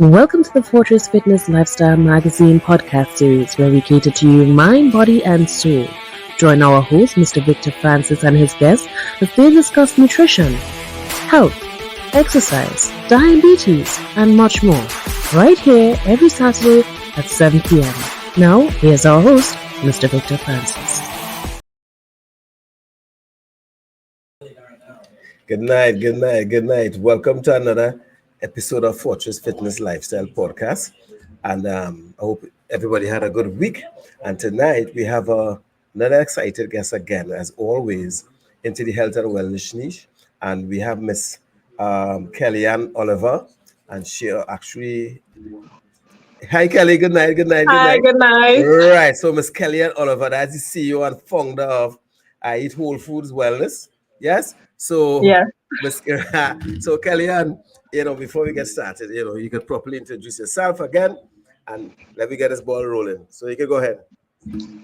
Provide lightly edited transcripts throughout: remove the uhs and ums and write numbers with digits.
Welcome to the Fortress Fitness Lifestyle Magazine podcast series where we cater to you mind, body, and soul. Join our host, Mr. Victor Francis, and his guests as they discuss nutrition, health, exercise, diabetes, and much more. Right here every Saturday at 7 p.m. Now, here's our host, Mr. Victor Francis. Good night. Welcome to another episode of Fortress Fitness Lifestyle Podcast. And I hope everybody had a good week. And tonight we have another excited guest again, as always, into the health and wellness niche. And we have Miss Kellyanne Oliver. And she actually... Hi, Kelly. Good night. Hi, good night. Right. So Miss Kellyanne Oliver, that's the CEO and founder of I Eat Whole Foods Wellness. Yes? So, yeah. So Kellyanne, before we get started, you could properly introduce yourself again and let me get this ball rolling. So you can go ahead.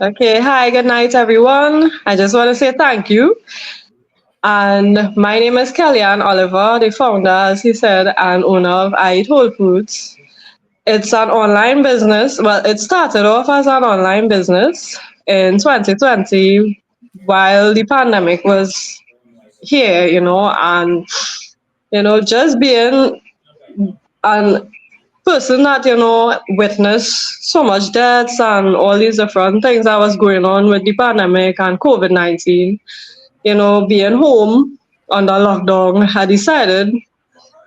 Okay. Hi, good night, everyone. I just want to say thank you. And my name is Kellyanne Oliver, the founder, as he said, and owner of I Eat Whole Foods. It's an online business. Well, it started off as an online business in 2020 while the pandemic was here, and just being a person that witnessed so much deaths and all these different things that was going on with the pandemic and COVID-19, being home under lockdown, I decided,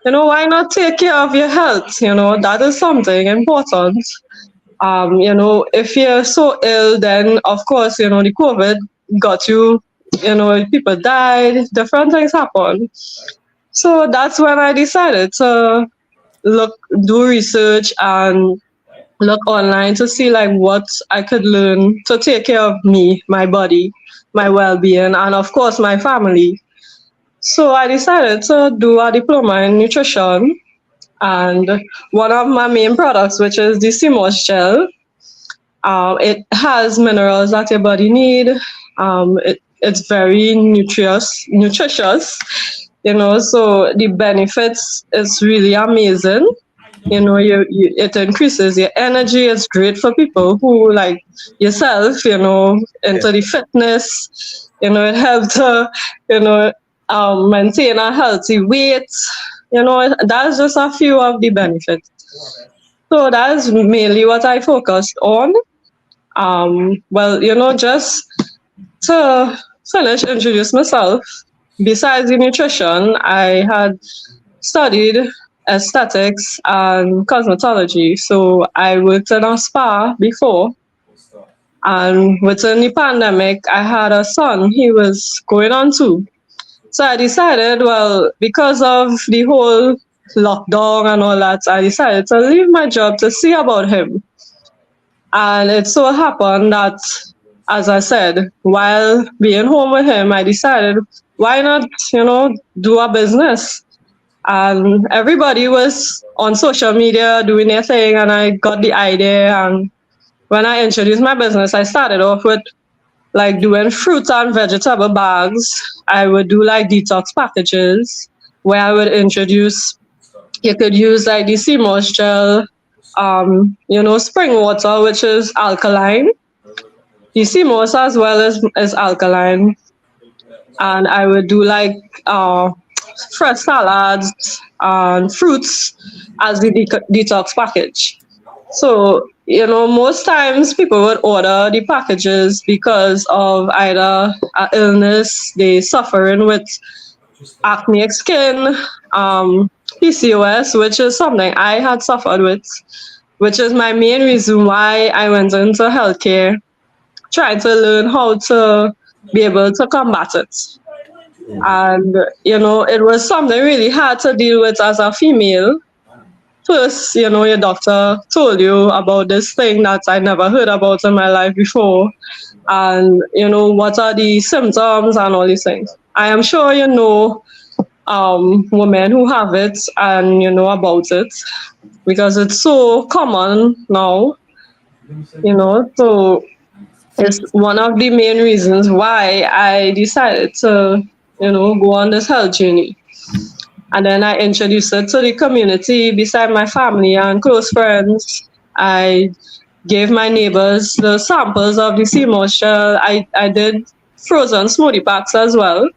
why not take care of your health? That is something important. If you're so ill, then of course, the COVID got you. People died, different things happened. So that's when I decided to do research and look online to see what I could learn to take care of me, my body, my well-being, and of course my family. So I decided to do a diploma in nutrition, and one of my main products, which is the CMOS gel, it has minerals that your body need. It's very nutritious, so the benefits is really amazing. It increases your energy. It's great for people who like yourself, into the fitness. It helps to, maintain a healthy weight. That's just a few of the benefits. So that's mainly what I focused on. Just to introduce myself, besides the nutrition, I had studied aesthetics and cosmetology. So I worked in a spa before. And within the pandemic, I had a son. He was going on too. So I decided, because of the whole lockdown and all that, I decided to leave my job to see about him. And it so happened that, as I said, while being home with him, I decided, why not, do a business? And everybody was on social media doing their thing, and I got the idea. And when I introduced my business, I started off with doing fruit and vegetable bags. I would do detox packages where I would introduce, you could use the CMOS gel, spring water, which is alkaline. The CMOS as well is alkaline. And I would do fresh salads and fruits as the detox package. So, most times people would order the packages because of either an illness, they suffering with acne skin, PCOS, which is something I had suffered with, which is my main reason why I went into healthcare, trying to learn how to be able to combat it. And, it was something really hard to deal with as a female. First, your doctor told you about this thing that I never heard about in my life before. And, what are the symptoms and all these things. I am sure women who have it and you know about it because it's so common now, so it's one of the main reasons why I decided to, go on this health journey. And then I introduced it to the community beside my family and close friends. I gave my neighbors the samples of the sea moisture. I did frozen smoothie packs as well.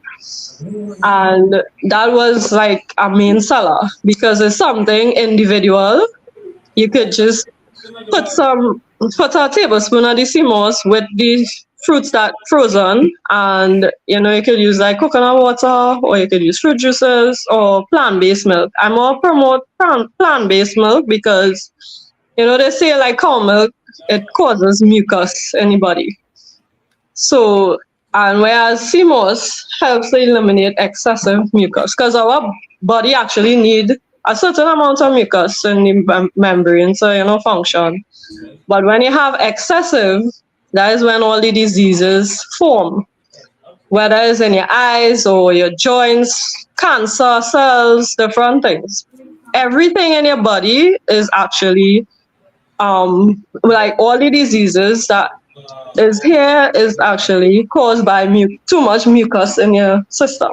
And that was like a main seller because it's something individual. You could just put some put a tablespoon of the sea moss with the fruits that frozen, and you could use like coconut water, or you could use fruit juices or plant-based milk. I more promote plant-based milk because they say like cow milk, it causes mucus in the body. So, and whereas sea moss helps to eliminate excessive mucus because our body actually need a certain amount of mucus in the membrane to function. But when you have excessive, that is when all the diseases form, whether it's in your eyes or your joints, cancer cells, different things. Everything in your body is actually like all the diseases that is here is actually caused by too much mucus in your system.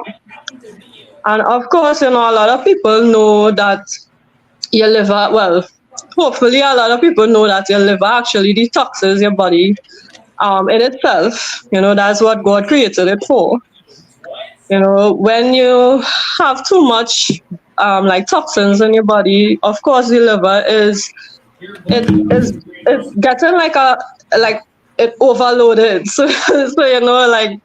And of course, a lot of people know that your liver, well, hopefully a lot of people know that your liver actually detoxes your body in itself. That's what God created it for. When you have too much like toxins in your body, of course the liver is getting like it overloaded. So like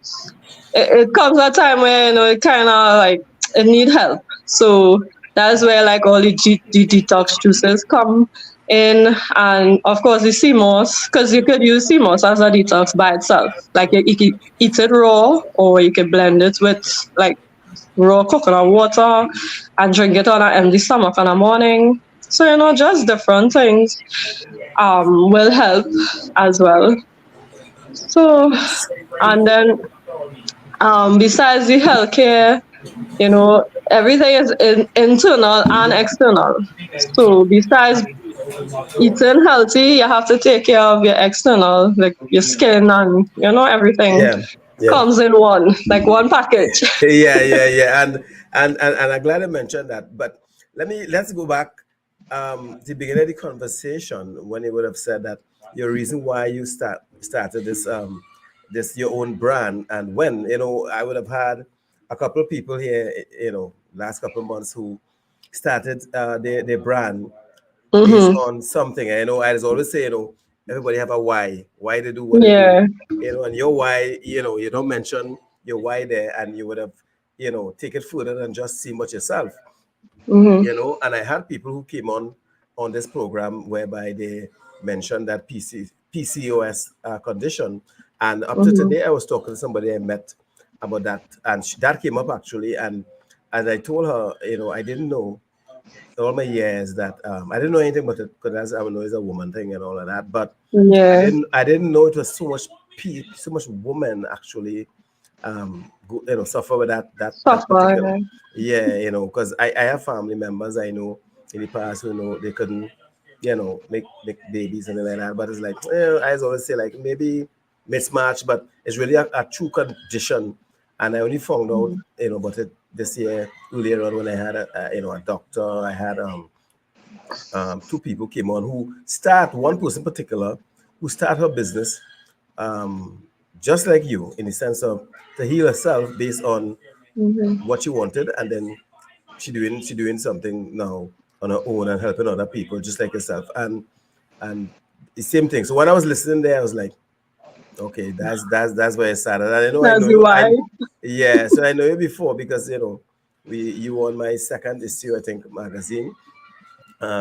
it comes a time where it kind of like it need help. So that's where like all the detox juices come in, and of course the sea moss, because you could use sea moss as a detox by itself. Like you could eat it raw, or you could blend it with like raw coconut water and drink it on an empty stomach in the morning. So just different things will help as well. So, and then besides the healthcare, everything is internal and external. So besides eating healthy, you have to take care of your external, like your skin, and everything comes in like one package. yeah. And I'm glad I mentioned that. But let's go back to the beginning of the conversation when you would have said that your reason why you started this your own brand, and when I would have had a couple of people here last couple of months who started their brand based on something. I always say everybody have a why they do what they do, and your why, you don't mention your why there, and you would have take it further than just see much yourself. And I had people who came on this program whereby they mentioned that PCOS condition, and up to today I was talking to somebody I met about that, and that came up actually, and as I told her, I didn't know all my years that I didn't know anything about it, because I know it's a woman thing and all of that, but I didn't know it was so much women actually suffer with that particular, because I have family members I know in the past who they couldn't make babies and like that, but it's like I always say like maybe mismatch, but it's really a true condition. And I only found out about it this year earlier on when I had a doctor. I had two people came on one person in particular who started her business just like you, in the sense of to heal herself based on what she wanted, and then she doing something now on her own and helping other people just like yourself, and the same thing. So when I was listening there, I was like, okay, that's where it started. And I know you, so I know you before because you were on my second issue, I think, magazine,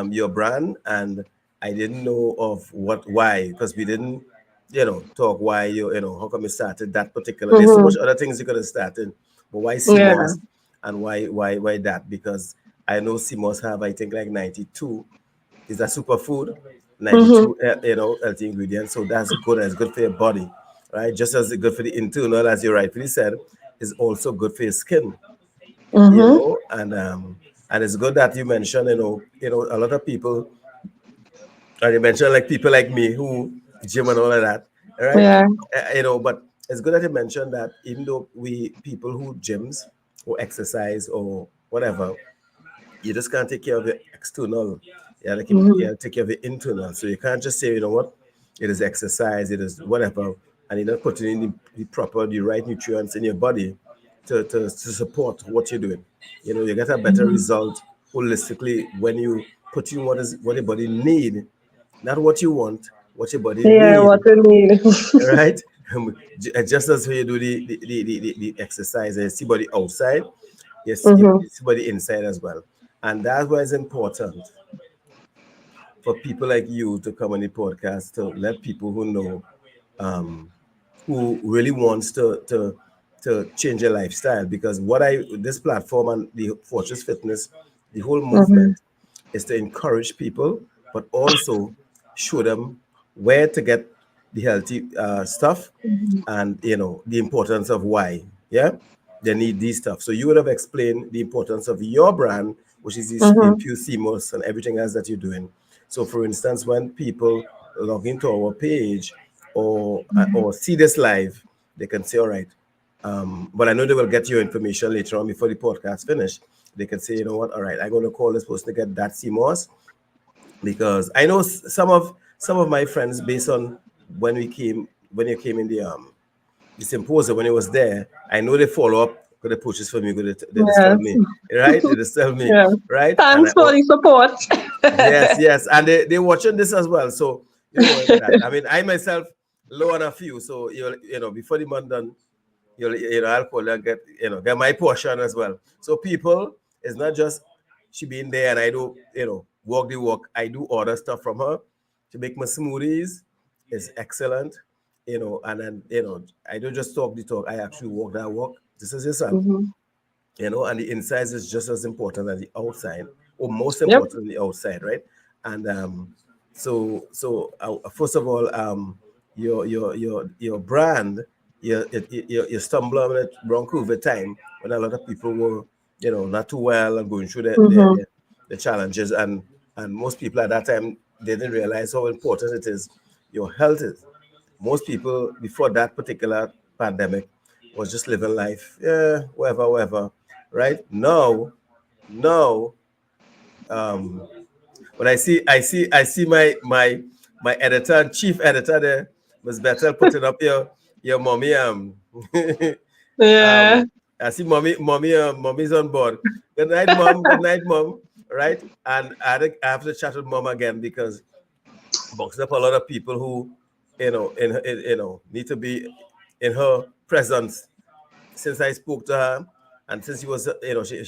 your brand, and I didn't know of why, because we didn't talk why how come you started that particular. There's so much other things you could have started, but why CMOS and why that? Because I know CMOS have, I think, like 92 is a superfood, 92 healthy ingredients, so that's good for your body, right? Just as it's good for the internal, as you rightfully said, is also good for your skin. And it's good that you mentioned a lot of people, and you mentioned like people like me who gym and all of that, right? But it's good that you mentioned that even though people who gyms or exercise or whatever, you just can't take care of the external. You have to take care of the internal. So you can't just say, you know what, it is exercise, it is whatever, and you're not putting in the right nutrients in your body to support what you're doing. You know, you get a better result holistically when you put in what your body need, not what you want, what your body Yeah, need, what you need. right? Just as when you do the exercise and you see body outside, yes, you Mm-hmm. see body inside as well. And that's why it's important for people like you to come on the podcast to let people who know, who really wants to change their lifestyle. Because this platform and the Fortress Fitness, the whole Mm-hmm. movement is to encourage people, but also show them where to get the healthy stuff, and the importance of why. Yeah, they need these stuff. So you would have explained the importance of your brand, which is this Mm-hmm. infused CMOS and everything else that you're doing. So, for instance, when people log into our page or see this live, they can say, all right. But I know they will get your information later on before the podcast finish. They can say, you know what, all right, I'm going to call this person to get that CMOS, because I know some of my friends, based on when you came in the symposium, when it was there, I know they follow up with the purchase for me. They just tell Yes. me, right? They just tell me, Yeah. right? And Thanks for the support. yes, yes, and they watching this as well. So that. I mean, I myself low on a few, so before the month done, I'll call and get my portion as well. So people, it's not just she being there and I do walk the walk. I do order stuff from her to make my smoothies. It's excellent, and then I don't just talk the talk. I actually walk that walk. This is yourself, Mm-hmm. and the inside is just as important as the outside, or most Yep. important than the outside, right? And first of all, your brand, you stumble on it around COVID time when a lot of people were not too well and going through Mm-hmm. the challenges, and most people at that time didn't realize how important it is. Your health is. Most people before that particular pandemic was just living life, yeah, whatever, right? No. um but I see my editor, chief editor there, Ms. Bethel, putting up your mommy. Yeah. um I see mommy's on board. Good night, mom. Good night, mom. Right? And think I have to chat with mom again, because boxed up a lot of people who need to be in her presence. Since I spoke to her, and since she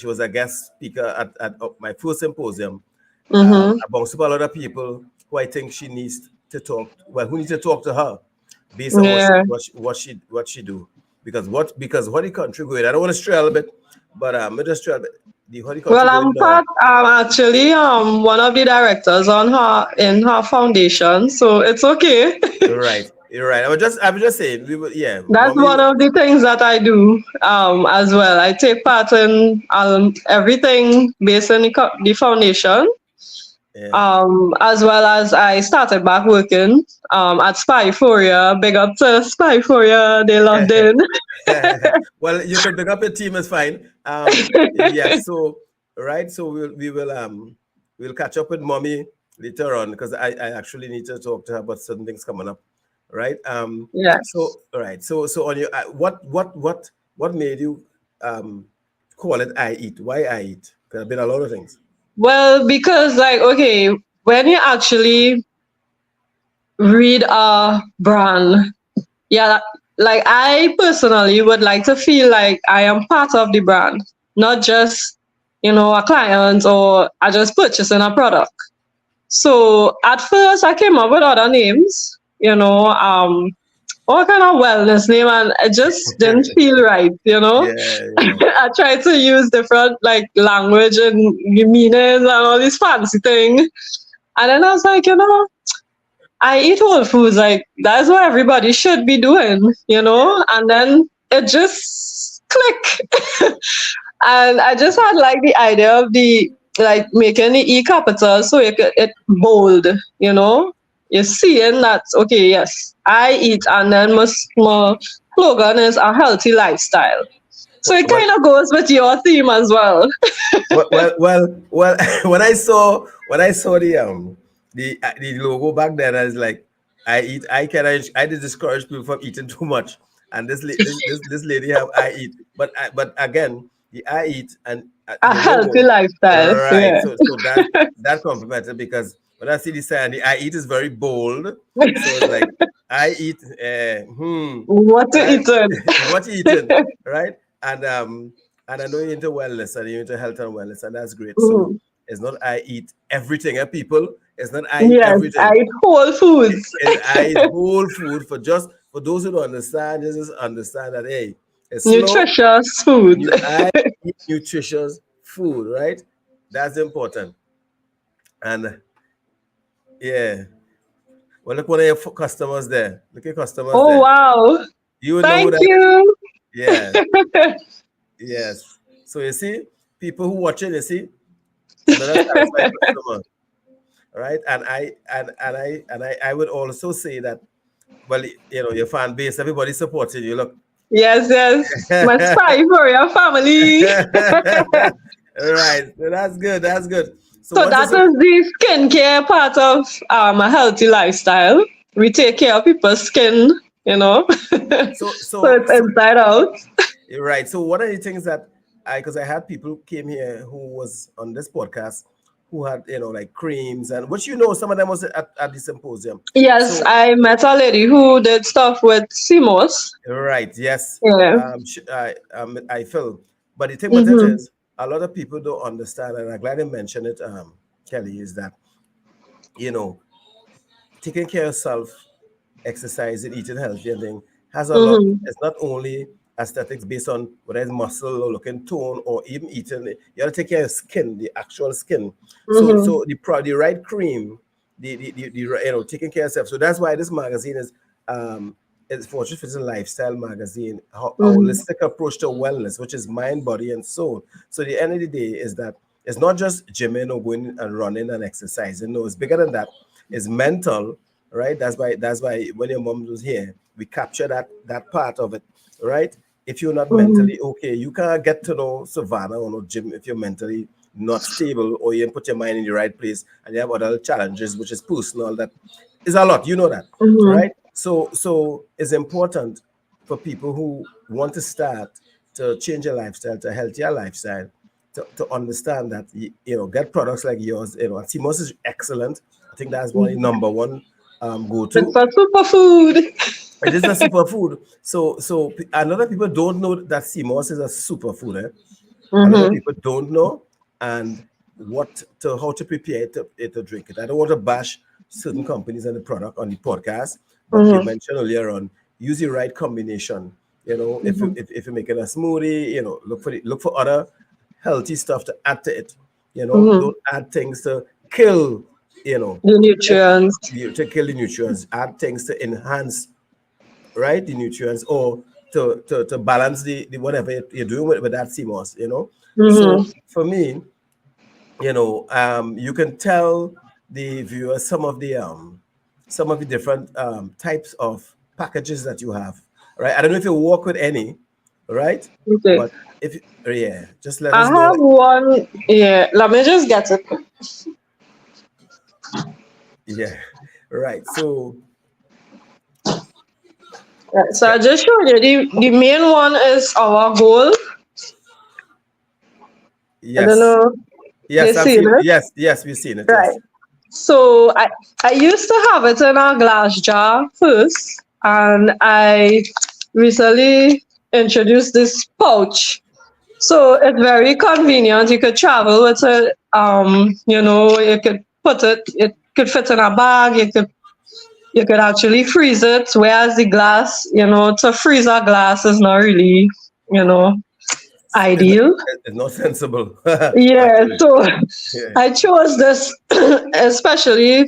was a guest speaker at my first symposium, Mm-hmm. I bounced up a lot of people who I think she needs to talk. Well, who need to talk to her based on Yeah. what she do, because what the country going. I don't want to stray a little bit, but I just stray a bit. The what the Well, country going now. I'm actually one of the directors on her in her foundation, so it's okay. Right, you're right. I was just saying we will. Yeah, That's mommy. one of the things that I do as well. I take part in everything based on the foundation, Yeah. as well as I started back working at Spyphoria. Big up to Spyphoria, they loved it. Well, you can pick up your team is fine. Yes. So right. So we'll catch up with mommy later on, because I actually need to talk to her about certain things coming up. Right. So Yes. all right. So on your what made you call it I Eat? Why I Eat? There have been a lot of things. Well, because like okay, when you actually read a brand, yeah, like I personally would like to feel like I am part of the brand, not just a client or I just purchasing a product. So at first I came up with other names, all kind of wellness name, and it just didn't feel right. Yeah. Yeah. I tried to use different like language and meanings and all these fancy things. And then I was like, I eat whole foods. Like that's what everybody should be doing. And then it just click. And I just had like the idea of the like making the E capital so it bold. You're seeing that okay, yes, I eat, and then my slogan is a healthy lifestyle. So it kind of goes with your theme as well. well. When I saw the logo back then, I was like, I did discourage people from eating too much. And this lady have I eat, but again, the I eat and A the healthy logo, lifestyle. right? Yeah. So that complimented because when I see the sign, the I eat is very bold. So it's like I eat, What to right? eat on? What you eating, right? And I know you're into wellness and you're into health and wellness, and that's great. So Mhm. it's not I eat everything, people. It's not I eat Yes, I everything. eat whole foods. I eat whole food for those who don't understand. Just understand that hey, it's slow. Nutritious food. I eat nutritious food, right? That's important. And yeah, well, look one of your customers there. Look at customers Oh, there. wow. You would know who Thank that. you. Yeah, yes. So you see, people who watching, you see, another satisfied customer, right? And I would also say that, well, your fan base, everybody supporting you. Look, Yes, yes. My spy for your family. right. So that's good. That's good. So So once that it's is the skincare part of a healthy lifestyle. We take care of people's skin, you know. so So so it's so inside out. you're right. So one of the things that because I had people came here who was on this podcast who had like creams and which some of them was at the symposium. Yes, So I met a lady who did stuff with CMOS. right, yes, Yeah. I feel, but the thing about it Mm-hmm. is a lot of people don't understand, and I'm glad you mentioned it, Kelly, is that you know taking care of yourself, exercising, eating healthy and thing has a lot. Mm-hmm. It's not only aesthetics based on whether it's muscle or looking tone or even eating. You gotta take care of your skin, the actual skin. Mm-hmm. So the right cream, the taking care of yourself. So that's why this magazine is it's Fortune Fitness Lifestyle magazine, a Mm-hmm. holistic approach to wellness, which is mind, body, and soul. So the end of the day is that it's not just gymming or going and running and exercising. No, it's bigger than that. It's mental, right? That's why when your mom was here, we capture that part of it, right? If you're not Mm-hmm. mentally okay, you can't get to know Savannah or no gym if you're mentally not stable or you didn't put your mind in the right place and you have other challenges, which is personal. That is a lot, you know that, Mm-hmm. right? So it's important for people who want to start to change your lifestyle to a healthier lifestyle to understand that get products like yours. And CMOS is excellent. I think that's one number one go It's to. a superfood. It is a superfood. So a lot of people don't know that CMOS is a superfood. A lot of Mm-hmm. people don't know and how to prepare it to drink it. I don't want to bash certain companies and the product on the podcast, but you Mm-hmm. mentioned earlier on use the right combination. If you Mm-hmm. if you're making a smoothie, look for other healthy stuff to add to it. Mm-hmm. Don't add things to kill. You know, The nutrients. to kill the nutrients. Add things to enhance, right, the nutrients or to balance the whatever you're doing with that CMOS. So Mm-hmm. for me, you can tell the viewers some of the different types of packages that you have, right? I don't know if you work with any, right? Okay. But if yeah, just let I us know. have one. Yeah. Let me just get it. Yeah, right. So Right, so yeah, I just showed you the main one is our goal. I don't yes, know they yes, I've seen seen. it. Yes, we've seen it. Right. Yes. So I used to have it in a glass jar first, and I recently introduced this pouch. So it's very convenient. You could travel with it. You could put it. It could fit in a bag. You could actually freeze it. Whereas the glass, to freeze a glass is not really, you know, It's not, ideal. it's not sensible, Yeah, actually. so Yeah. I chose this especially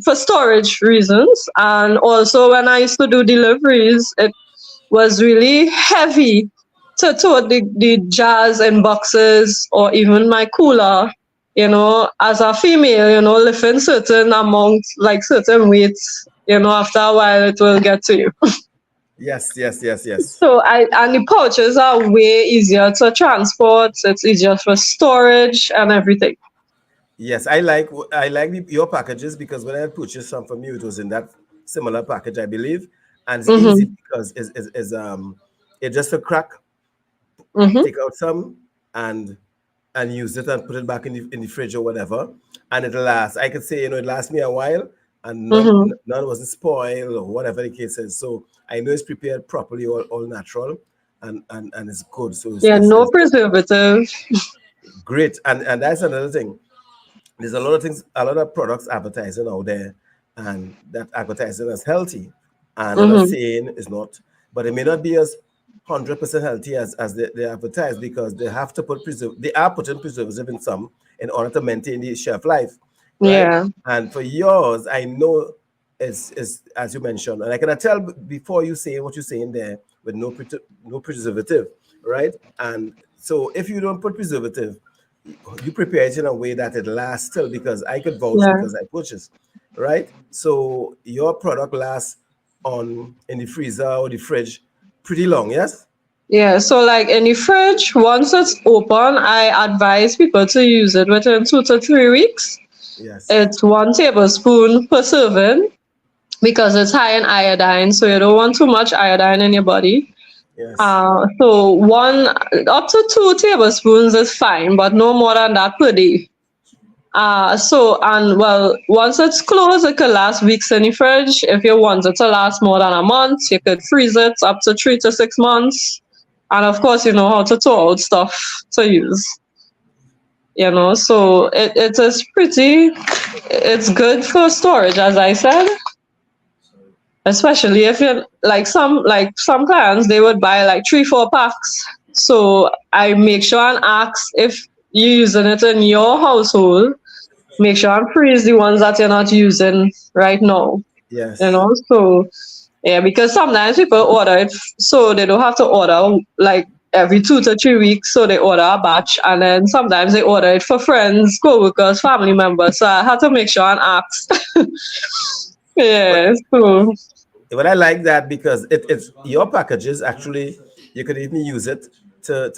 for storage reasons, and also when I used to do deliveries, it was really heavy to tote the jars and boxes or even my cooler. As a female, lifting certain amounts, like certain weights, after a while it will get to you. Yes, yes, yes, yes. So and the pouches are way easier to transport. It's easier for storage and everything. Yes, I like your packages because when I purchased some from you, it was in that similar package, I believe, and it's easy Mm-hmm. because it's just a crack, Mm-hmm. take out some and use it and put it back in the fridge or whatever, and it'll last. I could say it lasts me a while, and Mm-hmm. none wasn't spoiled or whatever the case is. So I know it's prepared properly, all natural, and it's good. So Yeah, no it's preservative. great, and that's another thing. There's a lot of things, a lot of products advertising out there, and that advertising is healthy. And I'm not Mm-hmm. saying it's not, but it may not be as 100% healthy as they advertise because they have to they are putting preservative in some in order to maintain the shelf life, right? Yeah. And for yours, I know is as you mentioned, and I can tell before you say what you're saying there with no preservative, right? And so if you don't put preservative, you prepare it in a way that it lasts still because I could vouch Yeah. because I purchased, right? So your product lasts on in the freezer or the fridge pretty long, yes? Yeah. So like in the fridge, once it's open, I advise people to use it within 2 to 3 weeks. Yes. It's 1 tablespoon per serving because it's high in iodine, so you don't want too much iodine in your body. Yes. So one up to 2 tablespoons is fine, but no more than that per day. So and well, once it's closed, it could last weeks in the fridge. If you want it to last more than a month, you could freeze it up to 3 to 6 months. And of course, you know how to thaw out stuff to use. So it is it's good for storage, as I said. Especially if you're like some clients, they would buy like 3, 4 packs. So I make sure and ask if you're using it in your household. Make sure and freeze the ones that you're not using right now. Yes. So yeah, because sometimes people order it so they don't have to order like every 2 to 3 weeks. So they order a batch, and then sometimes they order it for friends, co-workers, family members. So I have to make sure and ask. But Yeah. So but I like that because it's your packages actually you could even use it to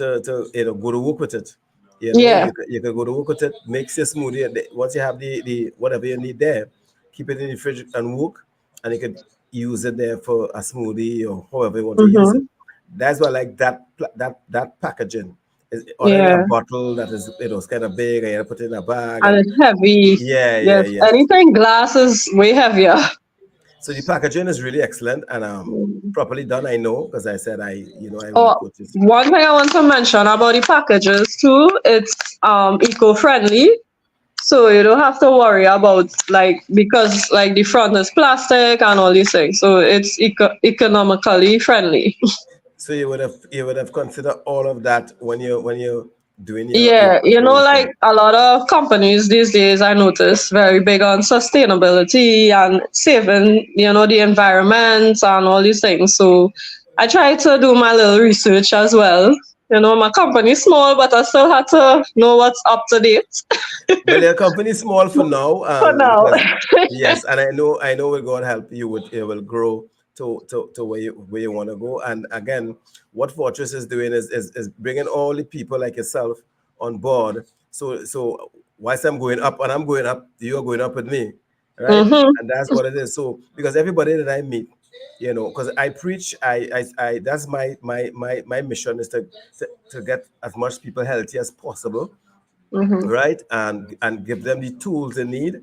go to work with it. yeah. You could go to work with it, mix your smoothie, and once you have the whatever you need there, keep it in the fridge and work, and you could use it there for a smoothie or however you want to use it. Mm-hmm. That's why I like that packaging. Is other than a Yeah. bottle that is kind of big and you put it in a bag And and it's heavy. yeah, yeah, Yes. yes. Anything glass is way heavier. So the packaging is really excellent and properly done. I know because I said I will Oh, put this. one thing I want to mention about the packages too, it's eco-friendly. So you don't have to worry about like because like the front is plastic and all these things. So it's economically friendly. So you would have considered all of that when you're doing your Yeah, like preparation. a lot of companies these days I notice very big on sustainability and saving, the environment and all these things. So I try to do my little research as well. My company's small, but I still had to know what's up to date Well, your company is small for now, for now. because yes, and I know with God help you would it will grow to where you want to go. And again, what Fortress is doing is bringing all the people like yourself on board. So whilst I'm going up and I'm going up, you're going up with me, right? Hmm. And that's what it is. So because everybody that I meet, because I preach, I that's my mission is to get as much people healthy as possible, Hmm. right? And give them the tools they need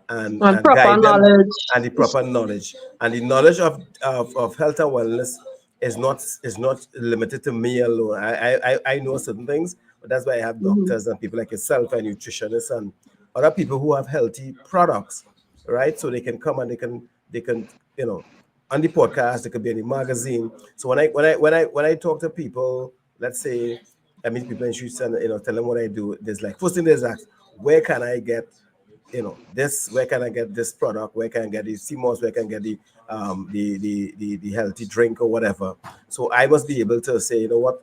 and And proper guide them knowledge. and the proper knowledge. And the knowledge of health and wellness is not limited to me alone. I know certain things, but that's why I have Hmm. doctors and people like yourself and nutritionists and other people who have healthy products, right? So they can come and they can on the podcast, they could be in the magazine. So when I talk to people, let's say I meet people in streets and tell them what I do. There's like first thing there's ask, where can I get this? Where can I get this product? Where can I get the CMOS? Where can I get the healthy drink or whatever? So I must be able to say, you know what,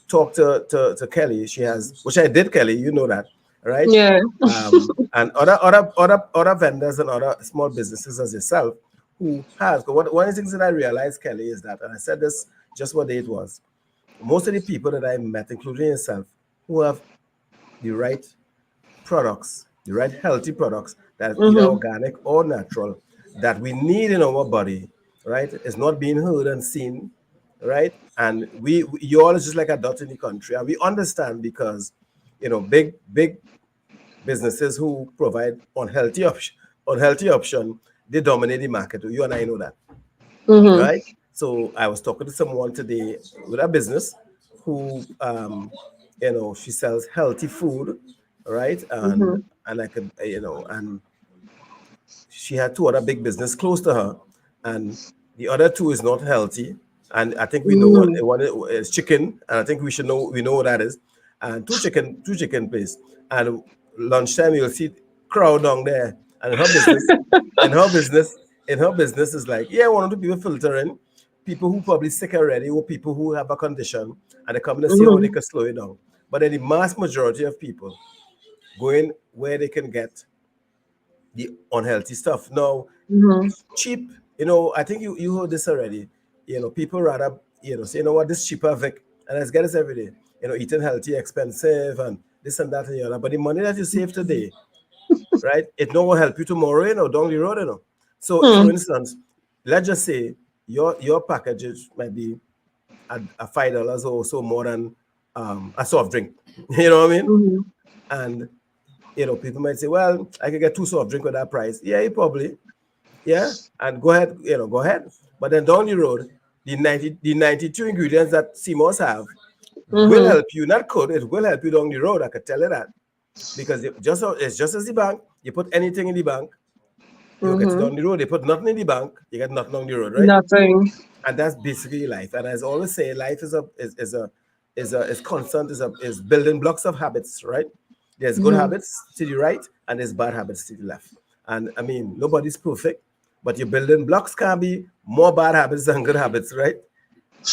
talk to Kelly. She has, which I did, Kelly. You know that, right? Yeah. And other vendors and other small businesses as yourself who has. One of the things that I realized, Kelly, is that, and I said this just what day it was, most of the people that I met, including yourself, who have the right products, the right healthy products that are either Mm-hmm. organic or natural that we need in our body, right? It's not being heard and seen, right? And you all is just like a dot in the country, and we understand because, big businesses who provide unhealthy option, they dominate the market. You and I know that, Mm-hmm. right? So I was talking to someone today with a business who, she sells healthy food, right? And Mm-hmm. and I could, and she had two other big business close to her, and the other two is not healthy. And I think we know what Mm-hmm. one is chicken, and I think we know what that is. And two chicken place. And lunchtime you'll see crowd down there. And in her business, in her business is like, yeah, one or two people filtering, people who probably sick already, or people who have a condition, and they come to see how they Mm-hmm. can slow it down. But then the mass majority of people going where they can get the unhealthy stuff. Now, Mm-hmm. cheap, I think you heard this already. People rather, say, what, this cheaper Vic, and let's get this every day. Eating healthy, expensive, and this and that and the other. But the money that you save today, right, it not will help you tomorrow, down the road, So, for Mm-hmm. instance, let's just say your packages might be at $5 or so more than a soft drink. You know what I mean? Mm-hmm. And people might say, well, I could get two soft drink with that price. Yeah, you probably. Yeah, and go ahead, go ahead. But then down the road, the 92 ingredients that CMOS have will Mm-hmm. help you. Not could, it will help you down the road. I could tell you that. Because it's just as the bank, you put anything in the bank, you'll get it Mm-hmm. down the road. They put nothing in the bank, you get nothing down the road, right? Nothing. And that's basically life. And as I always say, life is constant, is building blocks of habits, right? There's good Mm-hmm. habits to the right and there's bad habits to the left. And I mean, nobody's perfect, but your building blocks can be more bad habits than good habits, right?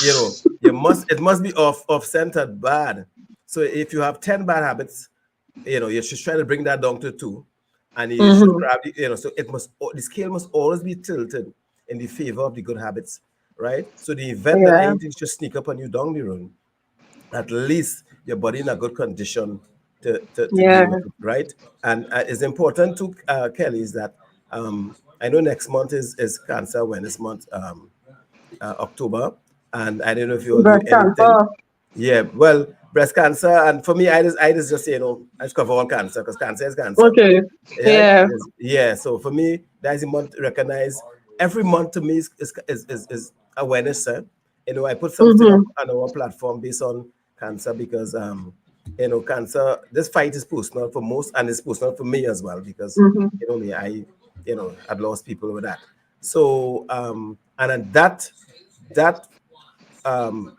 It must be off centered bad. So if you have 10 bad habits, you should try to bring that down to two. And you should Mm-hmm. grab, so the scale must always be tilted in the favor of the good habits, right? So the event that Yeah. anything should sneak up on you down the road, at least your body in a good condition to Yeah. deal with it, right? And it's important to Kelly is that I know next month is Cancer Awareness Month, October, and I don't know if you'll do Breast anything. cancer. Yeah, well, breast cancer, and for me, I just say, I just cover all cancer because cancer is cancer. Okay. Yeah, Yeah. yeah. So for me, that is a month to recognize. Every month to me is awareness. I put something up Mm-hmm. on our platform based on cancer because cancer. This fight is personal for most, and it's personal for me as well because Mm-hmm. me, I've lost people with that. So and then that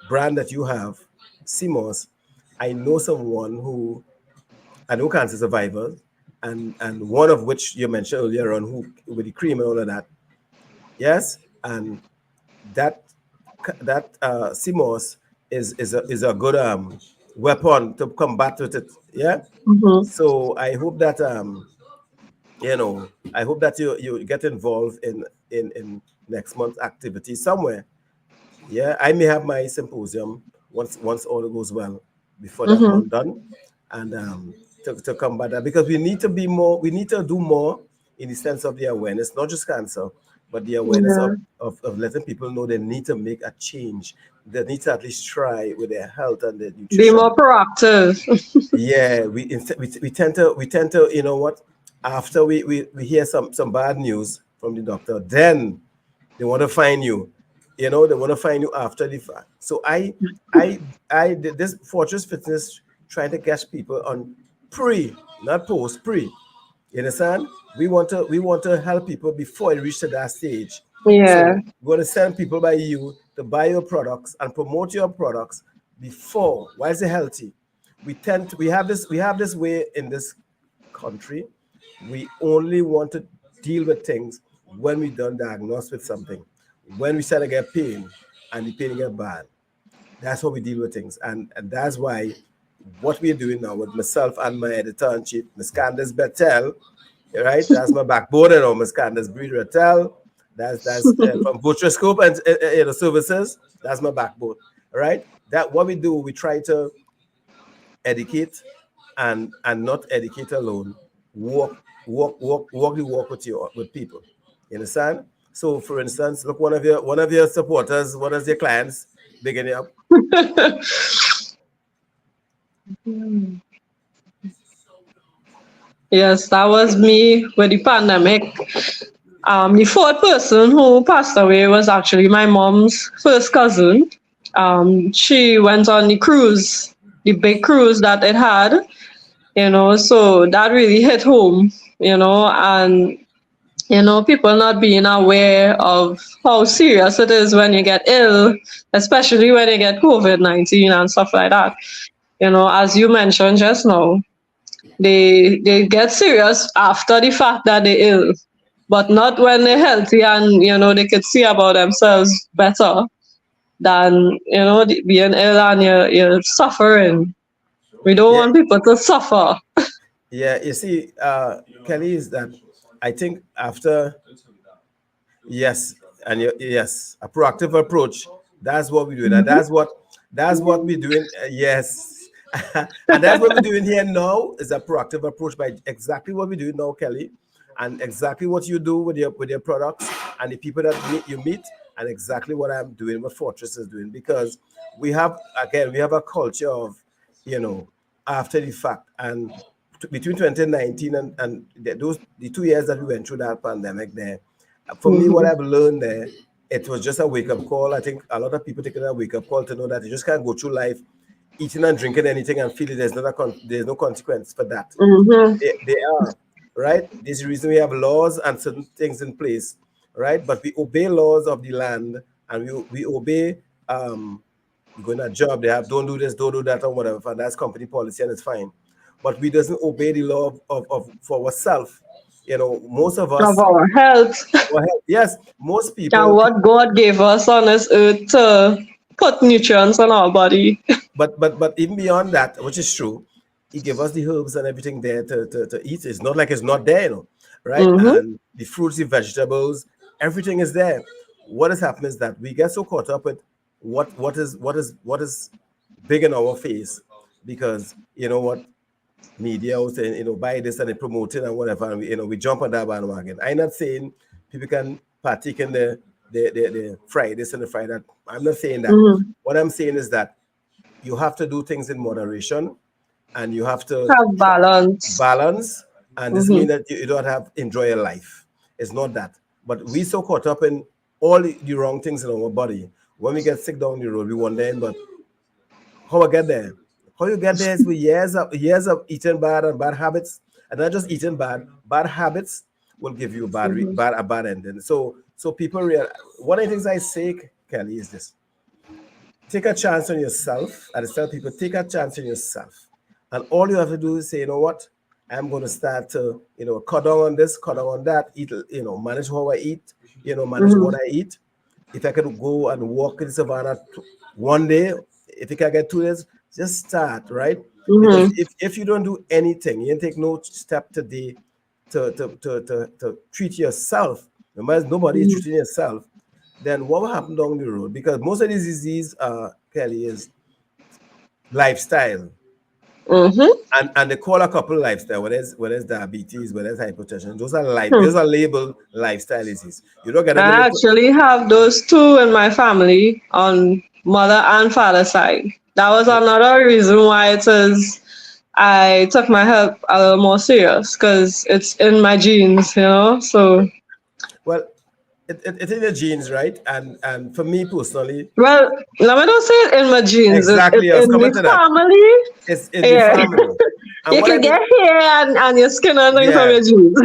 brand that you have, CMOS, I know someone who I know cancer survivors, and one of which you mentioned earlier on, who with the cream and all of that. Yes, and that that CMOS is a good weapon to combat with it. Yeah. Mm-hmm. So I hope that you get involved in next month's activity somewhere. Yeah, I may have my symposium once all goes well before that Mm-hmm. month done, and to combat that because we need to be more, we need to do more in the sense of the awareness, not just cancer, but the awareness Yeah. of letting people know they need to make a change. They need to at least try with their health and their Be more nutrition. proactive. Yeah, we tend to what, after we hear some bad news from the doctor, then they want to find you. They want to find you after the fact. So I did this Fortress Fitness trying to catch people on pre, not post, pre. You understand? We want to help people before it reaches to that stage. Yeah. So we want to send people by you to buy your products and promote your products before while they're healthy. We have this way in this country. We only want to deal with things when we done diagnose with something. When we start to get pain and the pain get bad, that's how we deal with things. And that's why what we're doing now with myself and my editor-in-chief, Ms. Candace Bettel, right? That's my backbone, Ms. Candace Breeder Bettel. That's from Butcherscope and services. That's my backbone, right? That what we do, we try to educate and not educate alone. Walk the walk with people. You understand? So, for instance, look, one of your supporters, one of your clients, beginning up. Yes, that was me with the pandemic. The fourth person who passed away was actually my mom's first cousin. She went on the cruise, the big cruise that it had, so that really hit home, and, people not being aware of how serious it is when you get ill, especially when you get COVID-19 and stuff like that. As you mentioned just now, they get serious after the fact that they're ill, but not when they're healthy and they could see about themselves better than being ill and you're suffering. We don't Yeah, want people to suffer. yeah. You see, Kelly, is that I think after yes, and yes, a proactive approach. That's what we're doing, and that's what we're doing. Yes, and that's what we're doing here now is a proactive approach by exactly what we're doing now, Kelly, and exactly what you do with your products and the people that you meet, and exactly what I'm doing, what Fortress is doing, because we have a culture of, after the fact, and between 2019 and the 2 years that we went through that pandemic there, for me, what I've learned there, it was just a wake up call. I think a lot of people take it a wake up call to know that you just can't go through life eating and drinking anything and feeling there's no consequence for that. Mm-hmm. They are, right? This is the reason we have laws and certain things in place, right? But we obey laws of the land, and we obey you go in a job, they have don't do this, don't do that, or whatever, and that's company policy, and it's fine. But we doesn't obey the law of for ourselves. Most of us, Of our health yes, most and people, what God gave us on this earth to put nutrients on our body. but even beyond that, which is true, he gave us the herbs and everything there to eat. It's not like it's not there, right? Mm-hmm. And the fruits, the vegetables, everything is there. What has happened is that we get so caught up with what is big in our face, because what media was saying, buy this and they promote it and whatever, and we jump on that bandwagon. I'm not saying people can partake in the fry this and the fry that. I'm not saying that. Mm-hmm. What I'm saying is that you have to do things in moderation, and you have to Have balance. and this means that you don't have enjoy your life. It's not that. But we so caught up in all the wrong things in our body. When we get sick down the road, we wonder, but how I get there? How you get there is with years of eating bad and bad habits, and not just eating bad habits will give you a bad ending. So people one of the things I say, Kelly, is this: take a chance on yourself. I tell people, take a chance on yourself, and all you have to do is say, you know what, I'm going to start to cut down on this, cut down on that, eat, manage how I eat, manage what I eat. If I could go and walk in savannah one day, if you can get 2 days, just start, right? Because if you don't do anything, you take no step today to treat yourself, nobody is treating yourself, then what will happen down the road? Because most of these diseases, Kelly, is lifestyle. And they call a couple lifestyle, whether it's diabetes, whether it's hypertension, those are labeled lifestyle disease. You don't get them. I actually have those two in my family on mother and father side. That was another reason why I took my health a little more serious, because it's in my genes, so. Well, it's in your genes, right? And for me personally, well, let me not say it in my genes. Exactly, It's in the family. It's in the family. And you can get hair and your skin and things from your genes.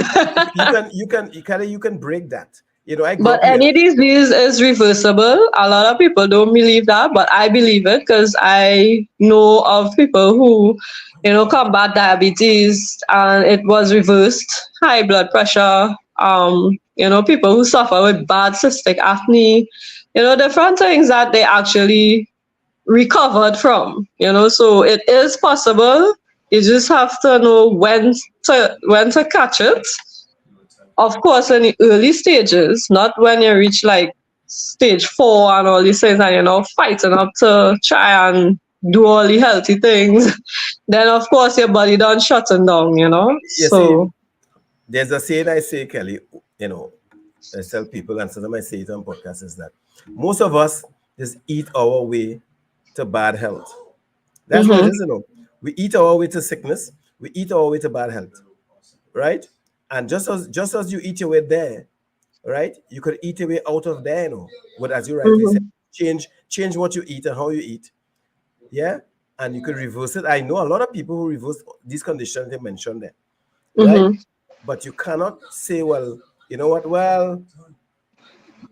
you can break that. But any disease is reversible. A lot of people don't believe that, but I believe it, because I know of people who, combat diabetes and it was reversed. High blood pressure, people who suffer with bad cystic acne, different things that they actually recovered from, so it is possible. You just have to know when to catch it of course, in the early stages, not when you reach like stage 4 and all these things, and you're now fighting up to try and do all the healthy things, then of course your body done shutting down, you know. You see, So, there's a saying I say, Kelly, you know, I tell people, and sometimes I say it on podcasts, is that most of us just eat our way to bad health. That's what it mm-hmm, is, you know. We eat our way to sickness, we eat our way to bad health, right? And just as you eat your way there, right, you could eat your way out of there, you know. But as you rightly said, mm-hmm, change what you eat and how you eat, yeah, and you could reverse it. I know a lot of people who reverse these conditions they mentioned there, right? mm-hmm. But you cannot say, well, you know what? Well,